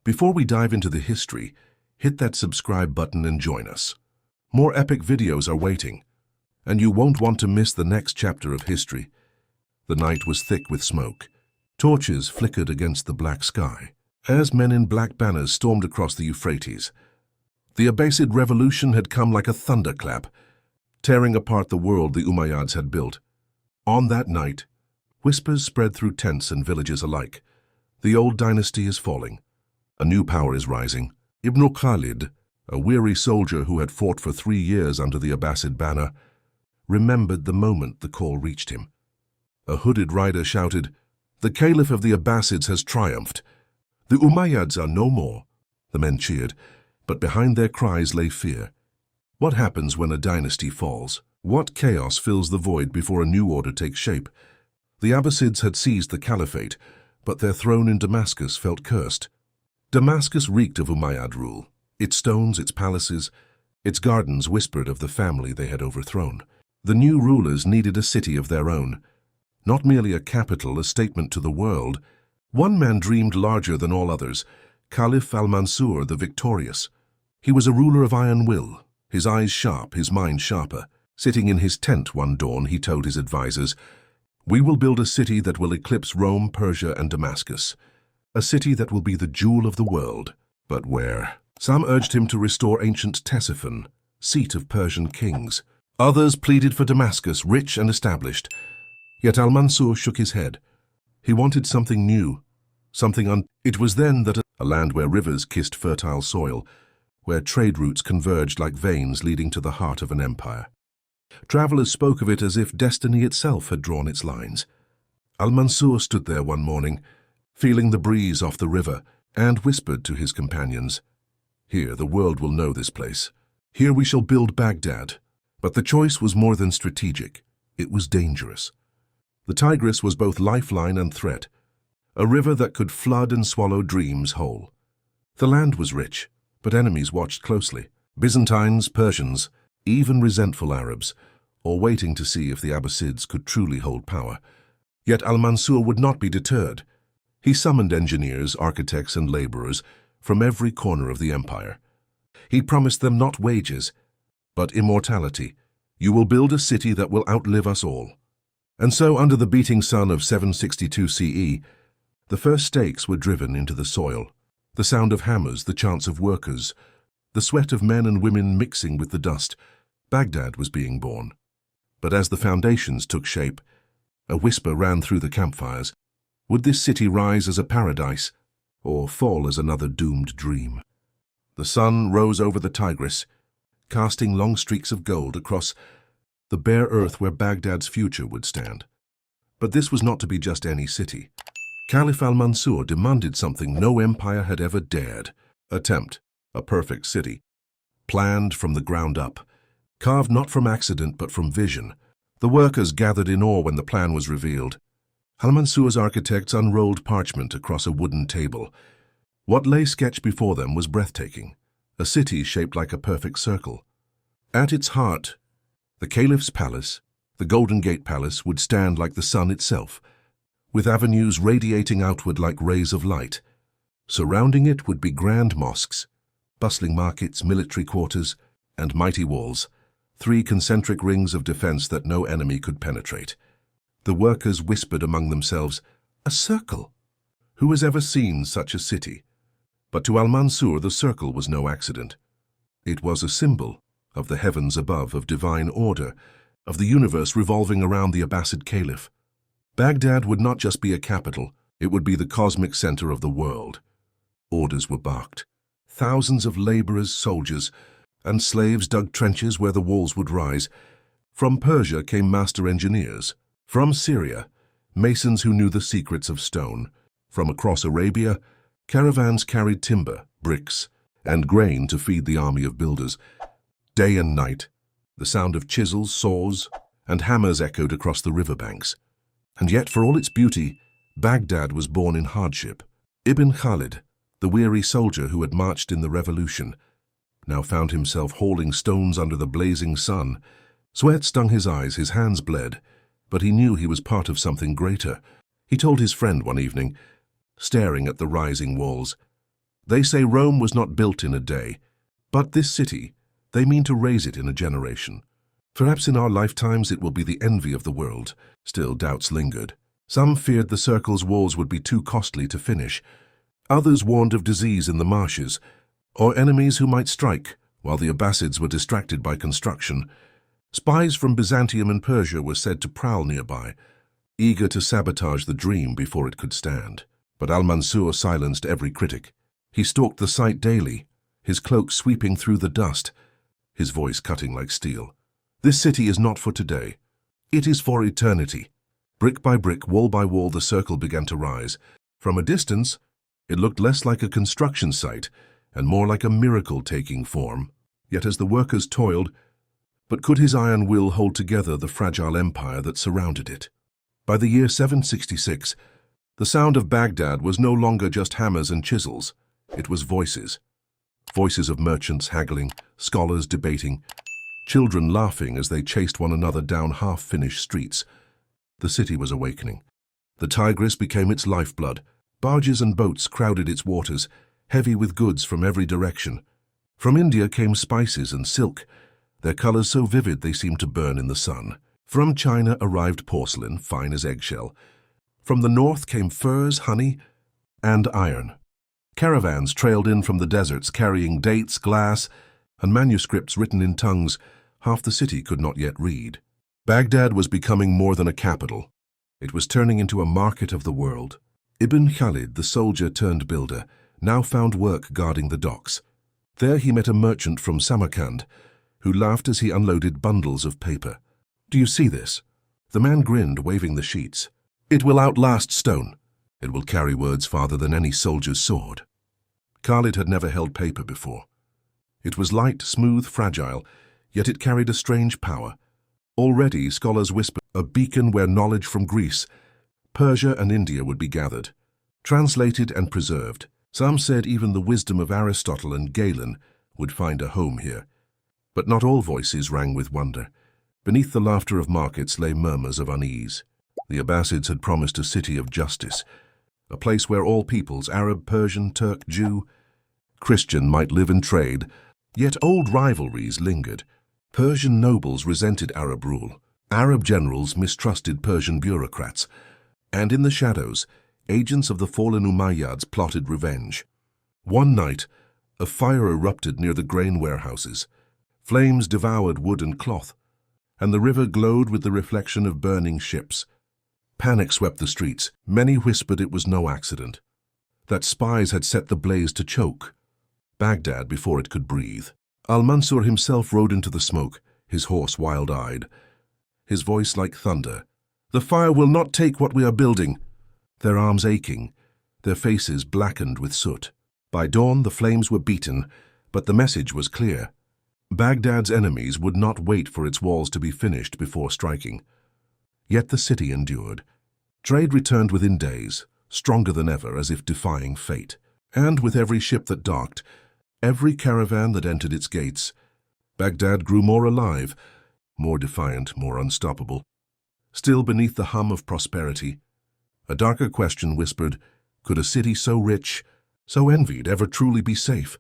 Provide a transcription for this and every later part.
Before we dive into the history, hit that subscribe button and join us. More epic videos are waiting, and you won't want to miss the next chapter of history. The night was thick with smoke. Torches flickered against the black sky as men in black banners stormed across the Euphrates. The Abbasid revolution had come like a thunderclap, tearing apart the world the Umayyads had built. On that night, whispers spread through tents and villages alike. The old dynasty is falling. A new power is rising. Ibn Khalid, a weary soldier who had fought for 3 years under the Abbasid banner, remembered the moment the call reached him. A hooded rider shouted, "The Caliph of the Abbasids has triumphed. The Umayyads are no more." The men cheered, but behind their cries lay fear. What happens when a dynasty falls? What chaos fills the void before a new order takes shape? The Abbasids had seized the caliphate, but their throne in Damascus felt cursed. Damascus reeked of Umayyad rule. Its stones, its palaces, its gardens whispered of the family they had overthrown. The new rulers needed a city of their own. Not merely a capital, a statement to the world. One man dreamed larger than all others, Caliph al-Mansur the victorious. He was a ruler of iron will, his eyes sharp, his mind sharper. Sitting in his tent one dawn, he told his advisors, "We will build a city that will eclipse Rome, Persia, and Damascus. A city that will be the jewel of the world." But where? Some urged him to restore ancient Ctesiphon, seat of Persian kings. Others pleaded for Damascus, rich and established. Yet al-Mansur shook his head. He wanted something new, It was then that a land where rivers kissed fertile soil, where trade routes converged like veins leading to the heart of an empire. Travelers spoke of it as if destiny itself had drawn its lines. Al-Mansur stood there one morning, feeling the breeze off the river, and whispered to his companions, "Here the world will know this place. Here we shall build Baghdad." But the choice was more than strategic. It was dangerous. The Tigris was both lifeline and threat, a river that could flood and swallow dreams whole. The land was rich, but enemies watched closely. Byzantines, Persians, even resentful Arabs, all waiting to see if the Abbasids could truly hold power. Yet al-Mansur would not be deterred. He summoned engineers, architects, and laborers from every corner of the empire. He promised them not wages, but immortality. "You will build a city that will outlive us all." And so, under the beating sun of 762 CE, the first stakes were driven into the soil. The sound of hammers, the chants of workers, the sweat of men and women mixing with the dust. Baghdad was being born. But as the foundations took shape, a whisper ran through the campfires. Would this city rise as a paradise, or fall as another doomed dream? The sun rose over the Tigris, casting long streaks of gold across the bare earth where Baghdad's future would stand. But this was not to be just any city. Caliph al-Mansur demanded something no empire had ever dared. Attempt, a perfect city, planned from the ground up, carved not from accident but from vision. The workers gathered in awe when the plan was revealed. Al-Mansur's architects unrolled parchment across a wooden table. What lay sketched before them was breathtaking, a city shaped like a perfect circle. At its heart, the Caliph's palace, the Golden Gate Palace, would stand like the sun itself, with avenues radiating outward like rays of light. Surrounding it would be grand mosques, bustling markets, military quarters, and mighty walls, 3 concentric rings of defense that no enemy could penetrate. The workers whispered among themselves, "A circle! Who has ever seen such a city?" But to al-Mansur the circle was no accident. It was a symbol of the heavens above, of divine order, of the universe revolving around the Abbasid Caliph. Baghdad would not just be a capital, it would be the cosmic center of the world. Orders were barked. Thousands of laborers, soldiers, and slaves dug trenches where the walls would rise. From Persia came master engineers. From Syria, masons who knew the secrets of stone. From across Arabia, caravans carried timber, bricks, and grain to feed the army of builders. Day and night, the sound of chisels, saws, and hammers echoed across the riverbanks. And yet, for all its beauty, Baghdad was born in hardship. Ibn Khalid, the weary soldier who had marched in the revolution, now found himself hauling stones under the blazing sun. Sweat stung his eyes, his hands bled, but he knew he was part of something greater. He told his friend one evening, staring at the rising walls, They say Rome was not built in a day, but this city, they mean to raise it in a generation. Perhaps in our lifetimes it will be the envy of the world. Still, doubts lingered. Some feared the circle's walls would be too costly to finish. Others warned of disease in the marshes, or enemies who might strike, while the Abbasids were distracted by construction. Spies from Byzantium and Persia were said to prowl nearby, eager to sabotage the dream before it could stand. But al-Mansur silenced every critic. He stalked the site daily, his cloak sweeping through the dust, his voice cutting like steel. This city is not for today. It is for eternity. Brick by brick, wall by wall, the circle began to rise. From a distance, it looked less like a construction site and more like a miracle taking form. Yet as the workers toiled, but could his iron will hold together the fragile empire that surrounded it? By the year 766, the sound of Baghdad was no longer just hammers and chisels. It was voices. Voices of merchants haggling, scholars debating, children laughing as they chased one another down half-finished streets. The city was awakening. The Tigris became its lifeblood. Barges and boats crowded its waters, heavy with goods from every direction. From India came spices and silk, their colors so vivid they seemed to burn in the sun. From China arrived porcelain, fine as eggshell. From the north came furs, honey, and iron. Caravans trailed in from the deserts carrying dates, glass, and manuscripts written in tongues half the city could not yet read. Baghdad was becoming more than a capital. It was turning into a market of the world. Ibn Khalid, the soldier-turned-builder, now found work guarding the docks. There he met a merchant from Samarkand, who laughed as he unloaded bundles of paper. "Do you see this?" The man grinned, waving the sheets. "It will outlast stone. It will carry words farther than any soldier's sword." Khalid had never held paper before. It was light, smooth, fragile, yet it carried a strange power. Already, scholars whispered, a beacon where knowledge from Greece, Persia, and India would be gathered, translated and preserved. Some said even the wisdom of Aristotle and Galen would find a home here. But not all voices rang with wonder. Beneath the laughter of markets lay murmurs of unease. The Abbasids had promised a city of justice, a place where all peoples, Arab, Persian, Turk, Jew, Christian, might live and trade. Yet old rivalries lingered. Persian nobles resented Arab rule. Arab generals mistrusted Persian bureaucrats. And in the shadows, agents of the fallen Umayyads plotted revenge. One night, a fire erupted near the grain warehouses. Flames devoured wood and cloth, and the river glowed with the reflection of burning ships. Panic swept the streets. Many whispered it was no accident, that spies had set the blaze to choke Baghdad before it could breathe. Al-Mansur himself rode into the smoke, his horse wild-eyed, his voice like thunder. "The fire will not take what we are building." Their arms aching, their faces blackened with soot. By dawn, the flames were beaten, but the message was clear. Baghdad's enemies would not wait for its walls to be finished before striking. Yet the city endured. Trade returned within days, stronger than ever, as if defying fate. And with every ship that docked, every caravan that entered its gates, Baghdad grew more alive, more defiant, more unstoppable. Still beneath the hum of prosperity, a darker question whispered, could a city so rich, so envied, ever truly be safe?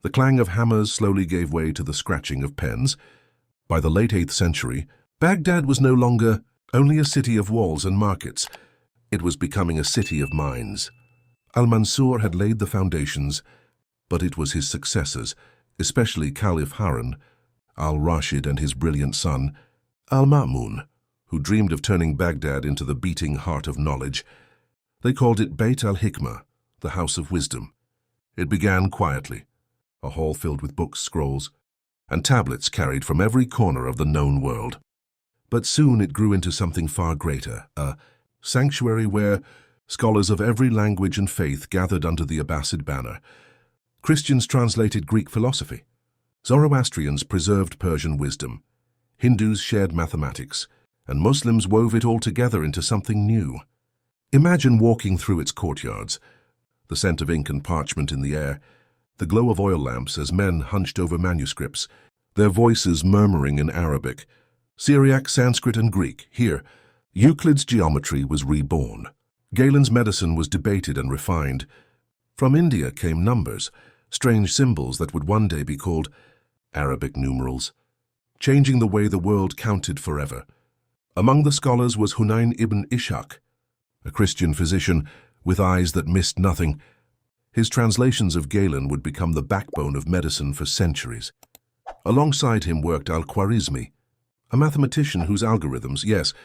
The clang of hammers slowly gave way to the scratching of pens. By the late 8th century, Baghdad was no longer only a city of walls and markets. It was becoming a city of minds. Al-Mansur had laid the foundations, but it was his successors, especially Caliph Harun, al-Rashid, and his brilliant son, al-Ma'mun, who dreamed of turning Baghdad into the beating heart of knowledge. They called it Beit al-Hikmah, the House of Wisdom. It began quietly, a hall filled with books, scrolls, and tablets carried from every corner of the known world. But soon it grew into something far greater, a sanctuary where scholars of every language and faith gathered under the Abbasid banner. Christians translated Greek philosophy. Zoroastrians preserved Persian wisdom. Hindus shared mathematics, and Muslims wove it all together into something new. Imagine walking through its courtyards, the scent of ink and parchment in the air, the glow of oil lamps as men hunched over manuscripts, their voices murmuring in Arabic, Syriac, Sanskrit, and Greek. Here, Euclid's geometry was reborn. Galen's medicine was debated and refined. From India came numbers, strange symbols that would one day be called Arabic numerals, changing the way the world counted forever. Among the scholars was Hunayn ibn Ishaq, a Christian physician with eyes that missed nothing. His translations of Galen would become the backbone of medicine for centuries. Alongside him worked al-Khwarizmi, a mathematician whose algorithms, yes,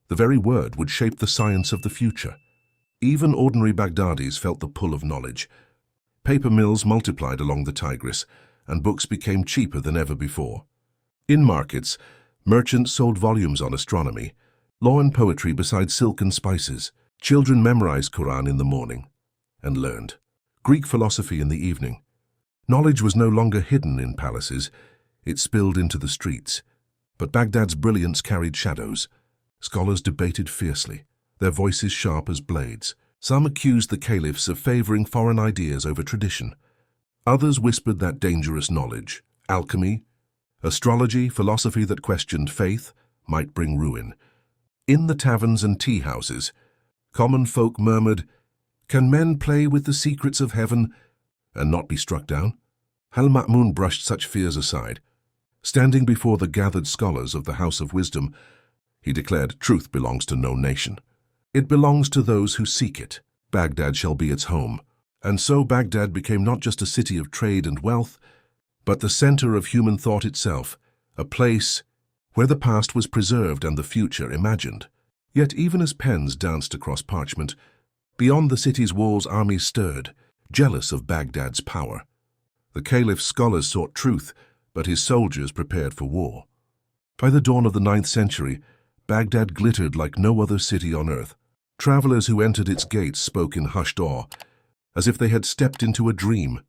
the very word, would shape the science of the future. Even ordinary Baghdadis felt the pull of knowledge. Paper mills multiplied along the Tigris, and books became cheaper than ever before. In markets, merchants sold volumes on astronomy, law and poetry beside silk and spices. Children memorized Quran in the morning and learned Greek philosophy in the evening. Knowledge was no longer hidden in palaces, it spilled into the streets. But Baghdad's brilliance carried shadows. Scholars debated fiercely, their voices sharp as blades. Some accused the caliphs of favoring foreign ideas over tradition. Others whispered that dangerous knowledge, alchemy, astrology, philosophy that questioned faith, might bring ruin. In the taverns and tea houses, common folk murmured, "Can men play with the secrets of heaven and not be struck down?" Al-Ma'mun brushed such fears aside. Standing before the gathered scholars of the House of Wisdom, he declared, "Truth belongs to no nation. It belongs to those who seek it. Baghdad shall be its home." And so Baghdad became not just a city of trade and wealth, but the center of human thought itself, a place where the past was preserved and the future imagined. Yet even as pens danced across parchment, beyond the city's walls armies stirred, jealous of Baghdad's power. The Caliph's scholars sought truth, but his soldiers prepared for war. By the dawn of the 9th century, Baghdad glittered like no other city on earth. Travelers who entered its gates spoke in hushed awe, as if they had stepped into a dream.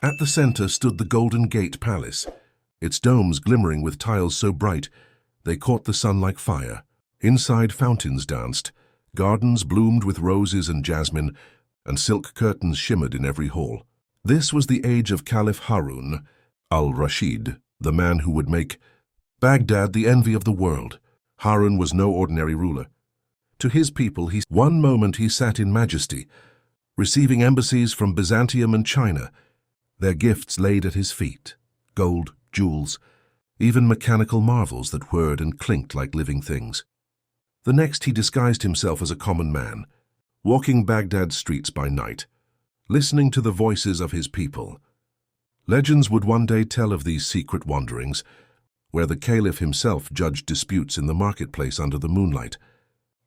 At the center stood the Golden Gate Palace, its domes glimmering with tiles so bright they caught the sun like fire. Inside, fountains danced, gardens bloomed with roses and jasmine, and silk curtains shimmered in every hall. This was the age of Caliph Harun, al-Rashid, the man who would make Baghdad the envy of the world. Harun was no ordinary ruler. To his people, one moment he sat in majesty, receiving embassies from Byzantium and China, their gifts laid at his feet, gold, jewels, even mechanical marvels that whirred and clinked like living things. The next he disguised himself as a common man, walking Baghdad's streets by night, listening to the voices of his people. Legends would one day tell of these secret wanderings, where the Caliph himself judged disputes in the marketplace under the moonlight.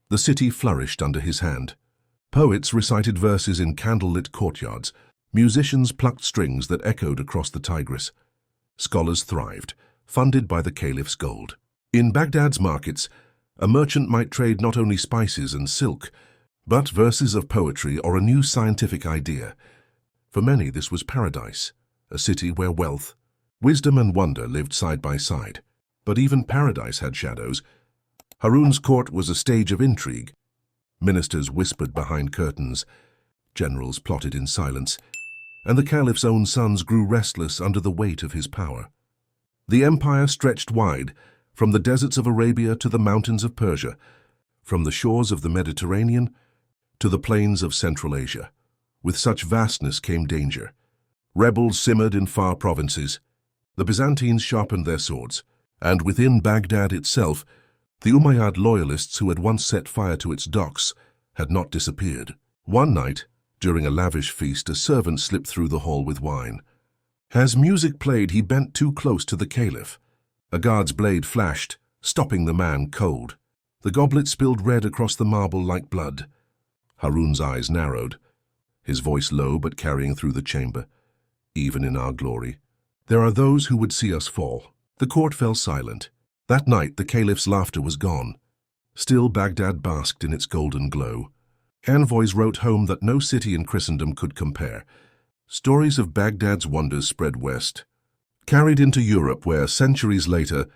The city flourished under his hand. Poets recited verses in candlelit courtyards. Musicians plucked strings that echoed across the Tigris. Scholars thrived, funded by the Caliph's gold. In Baghdad's markets, a merchant might trade not only spices and silk, but verses of poetry or a new scientific idea. For many, this was paradise, a city where wealth, wisdom and wonder lived side by side. But even paradise had shadows. Harun's court was a stage of intrigue. Ministers whispered behind curtains, generals plotted in silence, and the Caliph's own sons grew restless under the weight of his power. The empire stretched wide, from the deserts of Arabia to the mountains of Persia, from the shores of the Mediterranean to the plains of Central Asia. With such vastness came danger. Rebels simmered in far provinces. The Byzantines sharpened their swords, and within Baghdad itself, the Umayyad loyalists who had once set fire to its docks had not disappeared. One night, during a lavish feast, a servant slipped through the hall with wine. As music played, he bent too close to the Caliph. A guard's blade flashed, stopping the man cold. The goblet spilled red across the marble like blood. Harun's eyes narrowed, his voice low but carrying through the chamber. "Even in our glory, there are those who would see us fall." The court fell silent. That night, the Caliph's laughter was gone. Still, Baghdad basked in its golden glow. Envoys wrote home that no city in Christendom could compare. Stories of Baghdad's wonders spread west, carried into Europe where, centuries later,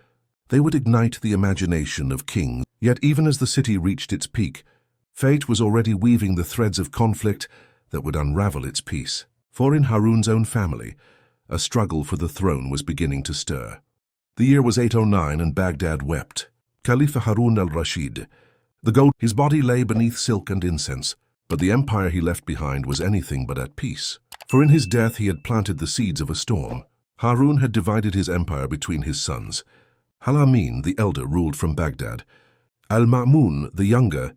they would ignite the imagination of kings. Yet even as the city reached its peak, fate was already weaving the threads of conflict that would unravel its peace. For in Harun's own family, a struggle for the throne was beginning to stir. The year was 809 and Baghdad wept. Caliph Harun al-Rashid, his body lay beneath silk and incense, But the empire he left behind was anything but at peace. For in his death he had planted the seeds of a storm. Harun had divided his empire between his sons. Al-Amin, the elder, ruled from Baghdad. Al-Ma'mun, the younger,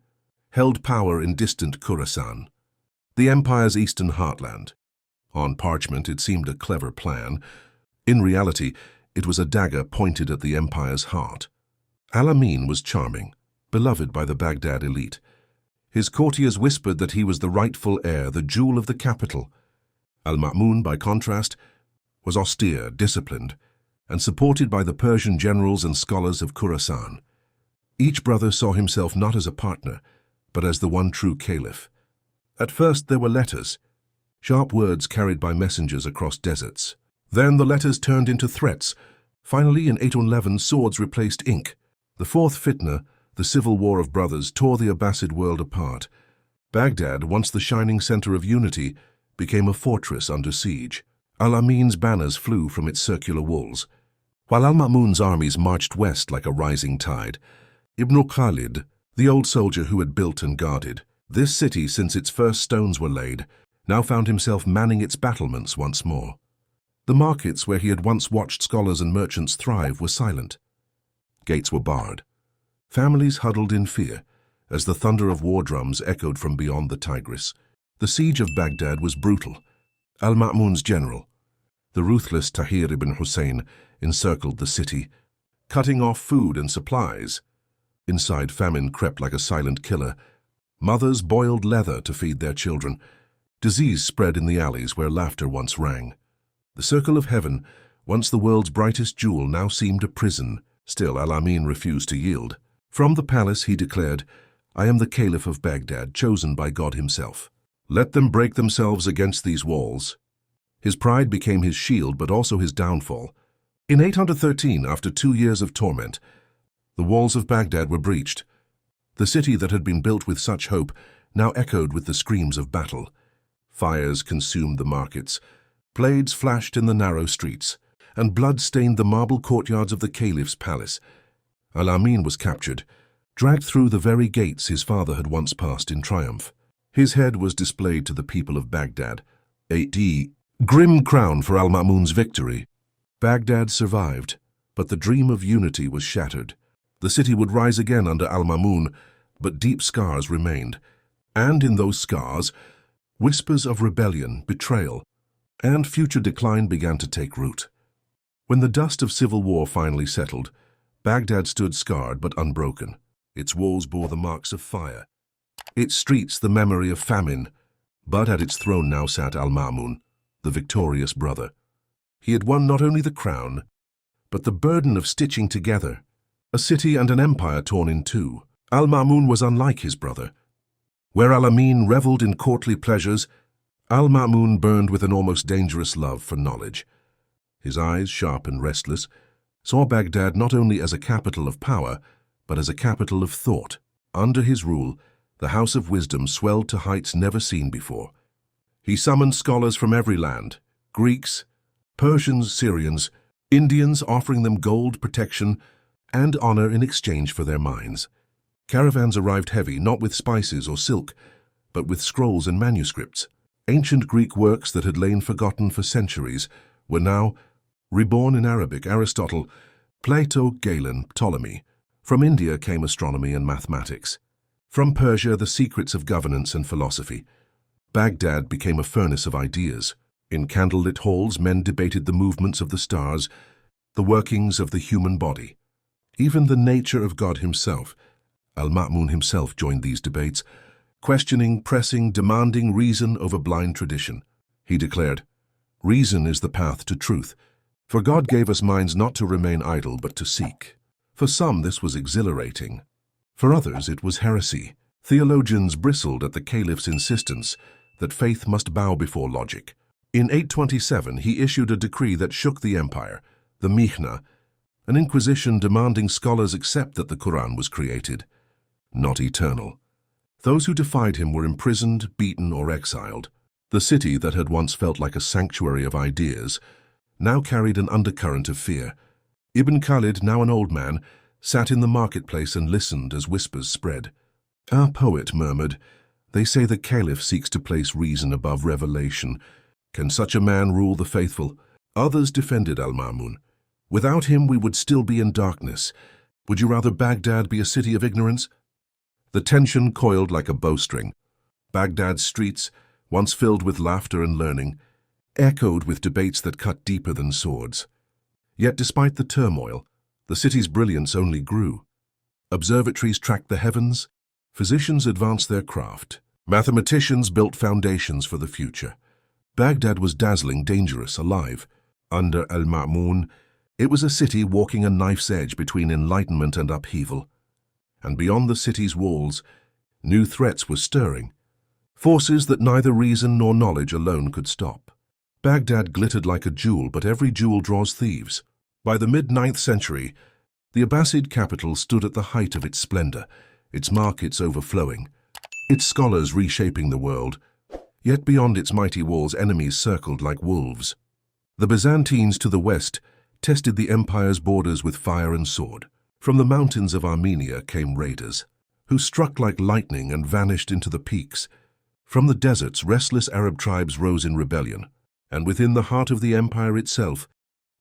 held power in distant Khorasan, the empire's eastern heartland. On parchment, it seemed a clever plan. In reality, it was a dagger pointed at the empire's heart. Al-Amin was charming, beloved by the Baghdad elite. His courtiers whispered that he was the rightful heir, the jewel of the capital. Al-Ma'mun, by contrast, was austere, disciplined, and supported by the Persian generals and scholars of Khorasan. Each brother saw himself not as a partner, but as the one true Caliph. At first there were letters, sharp words carried by messengers across deserts. Then the letters turned into threats. Finally, in 811, swords replaced ink. The fourth fitna, the civil war of brothers, tore the Abbasid world apart. Baghdad, once the shining center of unity, became a fortress under siege. Al-Amin's banners flew from its circular walls, while Al-Ma'mun's armies marched west like a rising tide. Ibn Khalid, the old soldier who had built and guarded this city since its first stones were laid, now found himself manning its battlements once more. The markets where he had once watched scholars and merchants thrive were silent. Gates were barred. Families huddled in fear as the thunder of war drums echoed from beyond the Tigris. The siege of Baghdad was brutal. Al-Ma'mun's general, the ruthless Tahir ibn Hussein, encircled the city, cutting off food and supplies. Inside, famine crept like a silent killer. Mothers boiled leather to feed their children. Disease spread in the alleys where laughter once rang. The circle of heaven, once the world's brightest jewel, now seemed a prison. Still, Al-Amin refused to yield. From the palace he declared, "I am the Caliph of Baghdad, chosen by God himself. Let them break themselves against these walls." His pride became his shield, but also his downfall. In 813, after 2 years of torment, the walls of Baghdad were breached. The city that had been built with such hope now echoed with the screams of battle. Fires consumed the markets, blades flashed in the narrow streets, and blood stained the marble courtyards of the Caliph's palace. Al-Amin was captured, dragged through the very gates his father had once passed in triumph. His head was displayed to the people of Baghdad, a grim crown for Al-Ma'mun's victory. Baghdad survived, but the dream of unity was shattered. The city would rise again under Al-Ma'mun, but deep scars remained. And in those scars, whispers of rebellion, betrayal, and future decline began to take root. When the dust of civil war finally settled, Baghdad stood scarred but unbroken. Its walls bore the marks of fire, its streets the memory of famine. But at its throne now sat Al-Ma'mun, the victorious brother. He had won not only the crown, but the burden of stitching together a city and an empire torn in two. Al-Ma'mun was unlike his brother. Where Al-Amin reveled in courtly pleasures, Al-Ma'mun burned with an almost dangerous love for knowledge. His eyes, sharp and restless, saw Baghdad not only as a capital of power, but as a capital of thought. Under his rule, the House of Wisdom swelled to heights never seen before. He summoned scholars from every land, Greeks, Persians, Syrians, Indians, offering them gold, protection, and honor in exchange for their minds. Caravans arrived heavy, not with spices or silk, but with scrolls and manuscripts. Ancient Greek works that had lain forgotten for centuries were now reborn in Arabic: Aristotle, Plato, Galen, Ptolemy. From India came astronomy and mathematics. From Persia, the secrets of governance and philosophy. Baghdad became a furnace of ideas. In candlelit halls, men debated the movements of the stars, the workings of the human body, even the nature of God himself. Al-Ma'mun himself joined these debates, questioning, pressing, demanding reason over blind tradition. He declared, "Reason is the path to truth, for God gave us minds not to remain idle but to seek." For some, this was exhilarating. For others, it was heresy. Theologians bristled at the Caliph's insistence that faith must bow before logic. In 827, he issued a decree that shook the empire, the Mihna, an inquisition demanding scholars accept that the Quran was created, not eternal. Those who defied him were imprisoned, beaten, or exiled. The city that had once felt like a sanctuary of ideas now carried an undercurrent of fear. Ibn Khalid, now an old man, sat in the marketplace and listened as whispers spread. A poet murmured, They say the Caliph seeks to place reason above revelation. Can such a man rule the faithful? Others defended al-Ma'mun. Without him, we would still be in darkness. Would you rather Baghdad be a city of ignorance? The tension coiled like a bowstring. Baghdad's streets, once filled with laughter and learning, echoed with debates that cut deeper than swords. Yet despite the turmoil, the city's brilliance only grew. Observatories tracked the heavens, physicians advanced their craft, mathematicians built foundations for the future. Baghdad was dazzling, dangerous, alive. Under al-Ma'mun, it was a city walking a knife's edge between enlightenment and upheaval. And beyond the city's walls, new threats were stirring, forces that neither reason nor knowledge alone could stop. Baghdad glittered like a jewel, but every jewel draws thieves. By the mid-9th century, the Abbasid capital stood at the height of its splendor, its markets overflowing, its scholars reshaping the world. Yet beyond its mighty walls, enemies circled like wolves. The Byzantines to the west tested the empire's borders with fire and sword. From the mountains of Armenia came raiders, who struck like lightning and vanished into the peaks. From the deserts, restless Arab tribes rose in rebellion. And within the heart of the empire itself,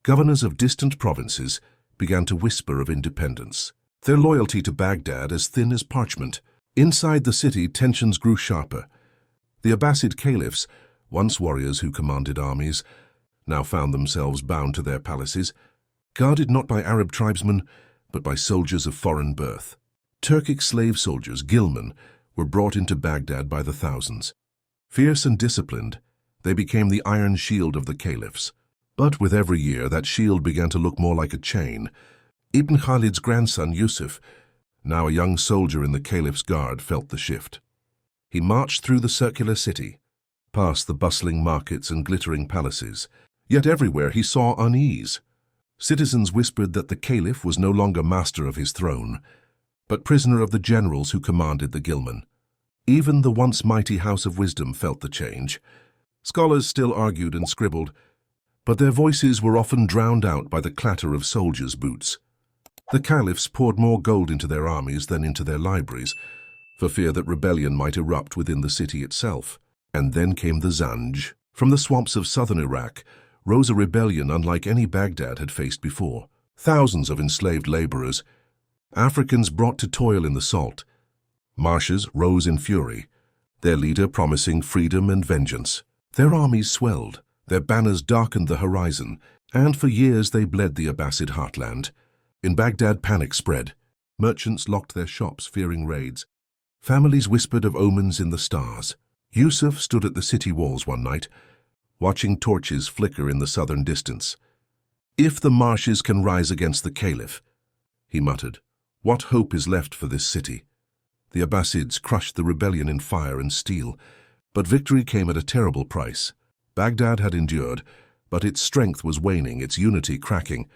governors of distant provinces began to whisper of independence, their loyalty to Baghdad as thin as parchment. Inside the city, tensions grew sharper. The Abbasid caliphs, once warriors who commanded armies, now found themselves bound to their palaces, guarded not by Arab tribesmen, but by soldiers of foreign birth. Turkic slave soldiers, ghilman, were brought into Baghdad by the thousands. Fierce and disciplined, they became the iron shield of the caliphs. But with every year, that shield began to look more like a chain. Ibn Khalid's grandson, Yusuf, now a young soldier in the caliph's guard, felt the shift. He marched through the circular city, past the bustling markets and glittering palaces. Yet everywhere he saw unease. Citizens whispered that the caliph was no longer master of his throne, but prisoner of the generals who commanded the ghilman. Even the once mighty House of Wisdom felt the change. Scholars still argued and scribbled, but their voices were often drowned out by the clatter of soldiers' boots. The caliphs poured more gold into their armies than into their libraries, for fear that rebellion might erupt within the city itself. And then came the Zanj. From the swamps of southern Iraq rose a rebellion unlike any Baghdad had faced before. Thousands of enslaved laborers, Africans brought to toil in the salt, marshes rose in fury, their leader promising freedom and vengeance. Their armies swelled, their banners darkened the horizon, and for years they bled the Abbasid heartland. In Baghdad, panic spread. Merchants locked their shops, fearing raids. Families whispered of omens in the stars. Yusuf stood at the city walls one night, watching torches flicker in the southern distance. "If the marshes can rise against the Caliph," he muttered, "what hope is left for this city?" The Abbasids crushed the rebellion in fire and steel, but victory came at a terrible price. Baghdad had endured, but its strength was waning, its unity cracking.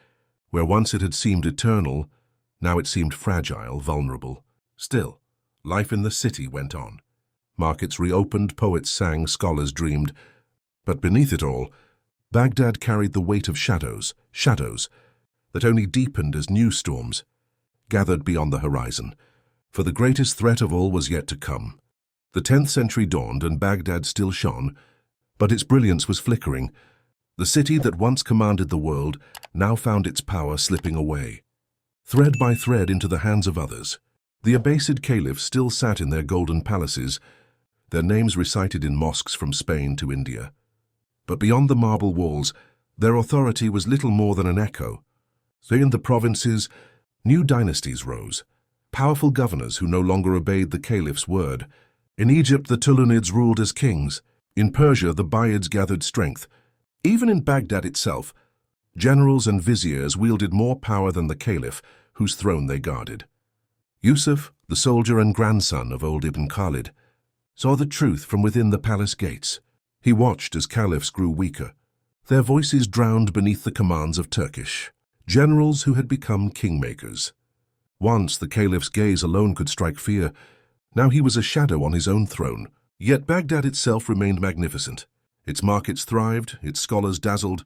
Where once it had seemed eternal, now it seemed fragile, vulnerable. Still, life in the city went on. Markets reopened, poets sang, scholars dreamed. But beneath it all, Baghdad carried the weight of shadows that only deepened as new storms gathered beyond the horizon. For the greatest threat of all was yet to come. The 10th century dawned and Baghdad still shone, but its brilliance was flickering. The city that once commanded the world now found its power slipping away, thread by thread into the hands of others. The Abbasid caliphs still sat in their golden palaces, their names recited in mosques from Spain to India. But beyond the marble walls, their authority was little more than an echo. So in the provinces, new dynasties rose, powerful governors who no longer obeyed the caliph's word. In Egypt, the Tulunids ruled as kings. In Persia, the Buyids gathered strength. Even in Baghdad itself, generals and viziers wielded more power than the caliph, whose throne they guarded. Yusuf, the soldier and grandson of old Ibn Khalid, saw the truth from within the palace gates. He watched as caliphs grew weaker, their voices drowned beneath the commands of Turkish generals who had become kingmakers. Once the caliph's gaze alone could strike fear. Now he was a shadow on his own throne. Yet Baghdad itself remained magnificent. Its markets thrived, its scholars dazzled,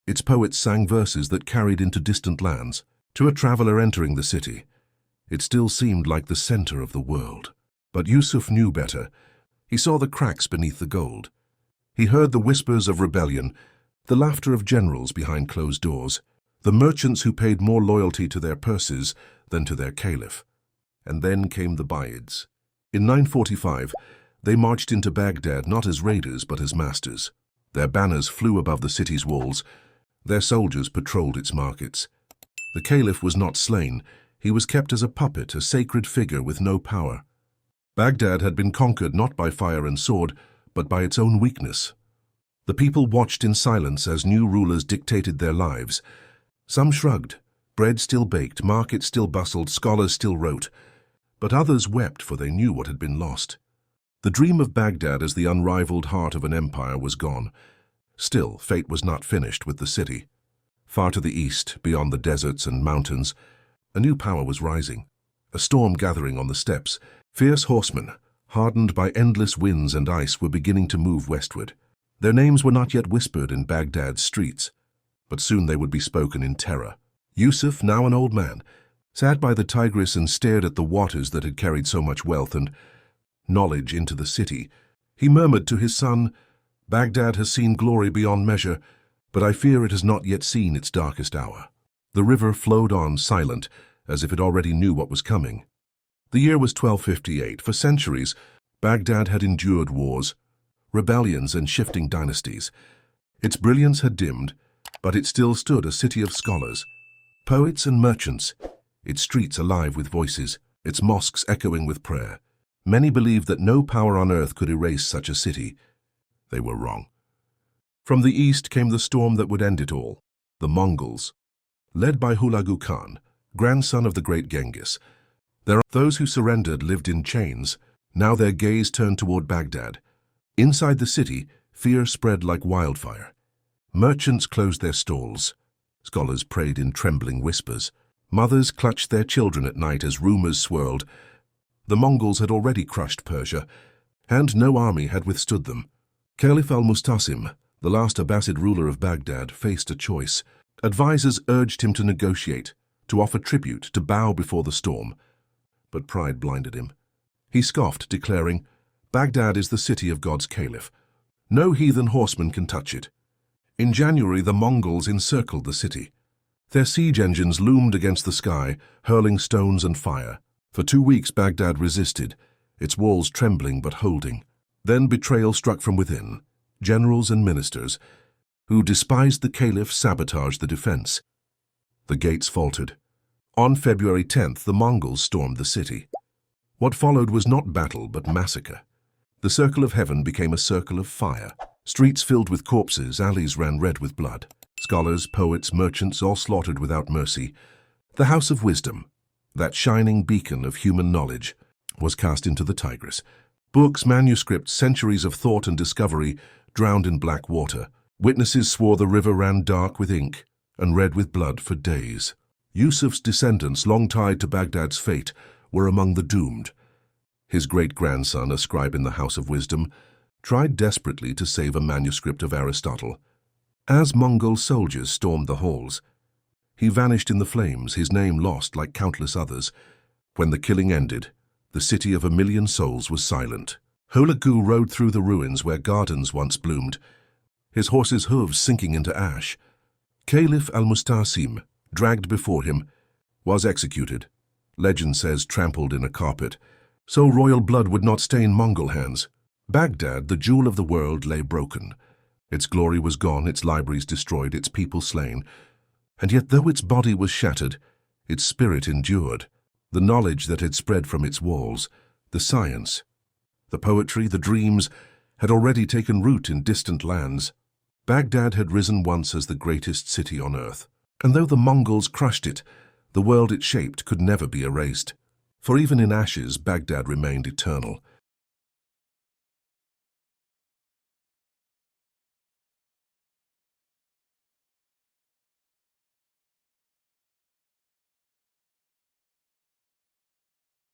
its poets sang verses that carried into distant lands. To a traveler entering the city, it still seemed like the center of the world. But Yusuf knew better. He saw the cracks beneath the gold. He heard the whispers of rebellion, the laughter of generals behind closed doors, the merchants who paid more loyalty to their purses than to their Caliph. And then came the Abbasids. In 945, they marched into Baghdad not as raiders but as masters. Their banners flew above the city's walls. Their soldiers patrolled its markets. The Caliph was not slain. He was kept as a puppet, a sacred figure with no power. Baghdad had been conquered not by fire and sword, but by its own weakness. The people watched in silence as new rulers dictated their lives. Some shrugged. Bread still baked, markets still bustled, scholars still wrote. But others wept, for they knew what had been lost. The dream of Baghdad as the unrivaled heart of an empire was gone. Still, fate was not finished with the city. Far to the east, beyond the deserts and mountains, a new power was rising. A storm gathering on the steppes. Fierce horsemen, hardened by endless winds and ice, were beginning to move westward. Their names were not yet whispered in Baghdad's streets, but soon they would be spoken in terror. Yusuf, now an old man, sat by the Tigris and stared at the waters that had carried so much wealth and knowledge into the city. He murmured to his son, "Baghdad has seen glory beyond measure, but I fear it has not yet seen its darkest hour." The river flowed on silent, as if it already knew what was coming. The year was 1258. For centuries, Baghdad had endured wars, rebellions, and shifting dynasties. Its brilliance had dimmed, but it still stood a city of scholars, poets and merchants, its streets alive with voices, its mosques echoing with prayer. Many believed that no power on earth could erase such a city. They were wrong. From the east came the storm that would end it all, the Mongols. Led by Hulagu Khan, grandson of the great Genghis. Those who surrendered lived in chains. Now their gaze turned toward Baghdad. Inside the city, fear spread like wildfire. Merchants closed their stalls. Scholars prayed in trembling whispers. Mothers clutched their children at night as rumors swirled. The Mongols had already crushed Persia, and no army had withstood them. Caliph al-Mustasim, the last Abbasid ruler of Baghdad, faced a choice. Advisors urged him to negotiate, to offer tribute, to bow before the storm. But pride blinded him. He scoffed, declaring, "Baghdad is the city of God's Caliph. No heathen horseman can touch it." In January, the Mongols encircled the city. Their siege engines loomed against the sky, hurling stones and fire. For 2 weeks, Baghdad resisted, its walls trembling but holding. Then betrayal struck from within. Generals and ministers, who despised the Caliph, sabotaged the defense. The gates faltered. On February 10th, the Mongols stormed the city. What followed was not battle, but massacre. The circle of heaven became a circle of fire. Streets filled with corpses, alleys ran red with blood. Scholars, poets, merchants, all slaughtered without mercy. The House of Wisdom, that shining beacon of human knowledge, was cast into the Tigris. Books, manuscripts, centuries of thought and discovery drowned in black water. Witnesses swore the river ran dark with ink and red with blood for days. Yusuf's descendants, long tied to Baghdad's fate, were among the doomed. His great-grandson, a scribe in the House of Wisdom, tried desperately to save a manuscript of Aristotle. As Mongol soldiers stormed the halls, he vanished in the flames, his name lost like countless others. When the killing ended, the city of 1,000,000 souls was silent. Hulagu rode through the ruins where gardens once bloomed, his horse's hooves sinking into ash. Caliph al-Mustasim, dragged before him, was executed. Legend says trampled in a carpet, so royal blood would not stain Mongol hands. Baghdad, the jewel of the world, lay broken. Its glory was gone, its libraries destroyed, its people slain. And yet, though its body was shattered, its spirit endured. The knowledge that had spread from its walls, the science, the poetry, the dreams, had already taken root in distant lands. Baghdad had risen once as the greatest city on earth. And though the Mongols crushed it, the world it shaped could never be erased. For even in ashes, Baghdad remained eternal.